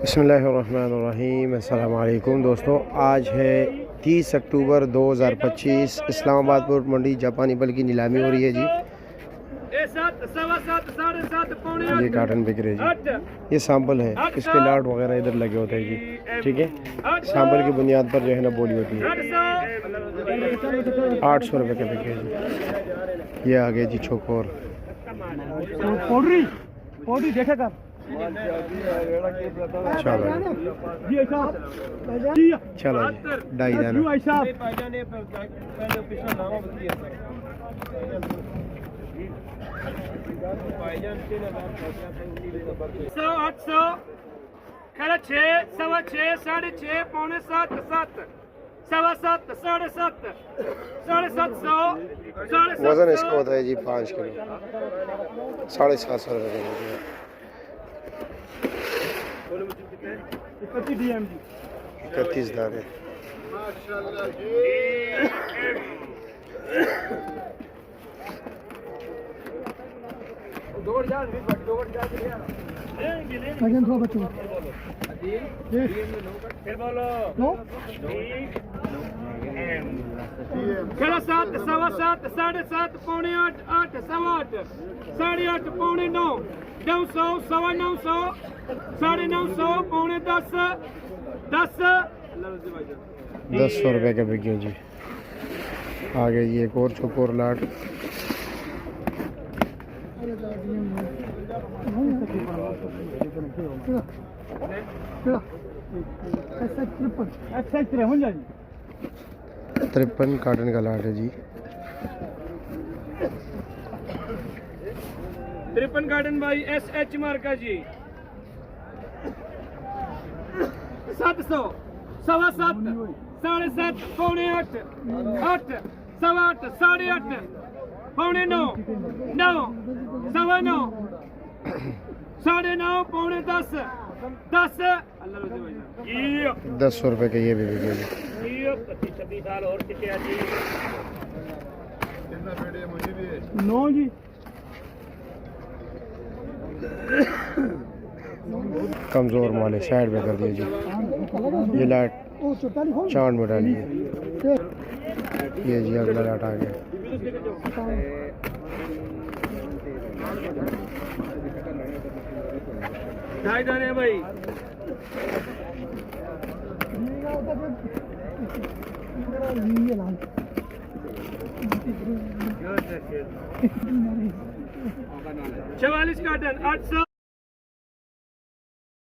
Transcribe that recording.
बिस्मिल्लाहिर्रहमानिर्रहीम। अस्सलाम वालेकुम दोस्तों, आज है 30 अक्टूबर 2025। इस्लामाबाद पोर्ट मंडी जापानी बल की नीलामी हो रही है जी। ये काटन बिक रहे जी। ये सैंपल है, इसके लाट वगैरह इधर लगे होते हैं जी। ठीक है, सैंपल की बुनियाद पर जो है ना बोली होती है। 800 रुपये के बिक रहे जी। ये आ गए जी छोकोर। चलो चलो ढाई सौ 800 खड़ा 6 सवा 6 साढ़े 6 पौने 7 7 सवा 7 साढ़े 7 साढ़े 700 वजन इसका होता है जी 5 किलो 750 रुपये। 31 दाने। खड़ा 7 सवा 7 साढ़े 7 पौने 8 8 सवा 8 साढ़े 8 पौने 9 900 सवा 900 साढ़े 900 पौने 10 10 100 रुपये का बिक गया जी। आगे जी एक और छोकोर लाट। तिरपन काटन का लाट है जी। 53 गार्डन भाई SH मार्का जी। 700 सवा 7 साढ़े 7 पौने 8 8 सवा 8 साढ़े 8 पौने 9 9 सवा 9 साढ़े 9 पौने 10 10 100 रुपये का ये भी बिक गया जी। 26 साल और कितने जी 9 जी। कमज़ोर माल है, साइड में कर दिया जी। ये लाट चांद में डाली है। ये जी अगला लाट आ गया। ढाई दाने भाई। चवालीस कार्टन 800।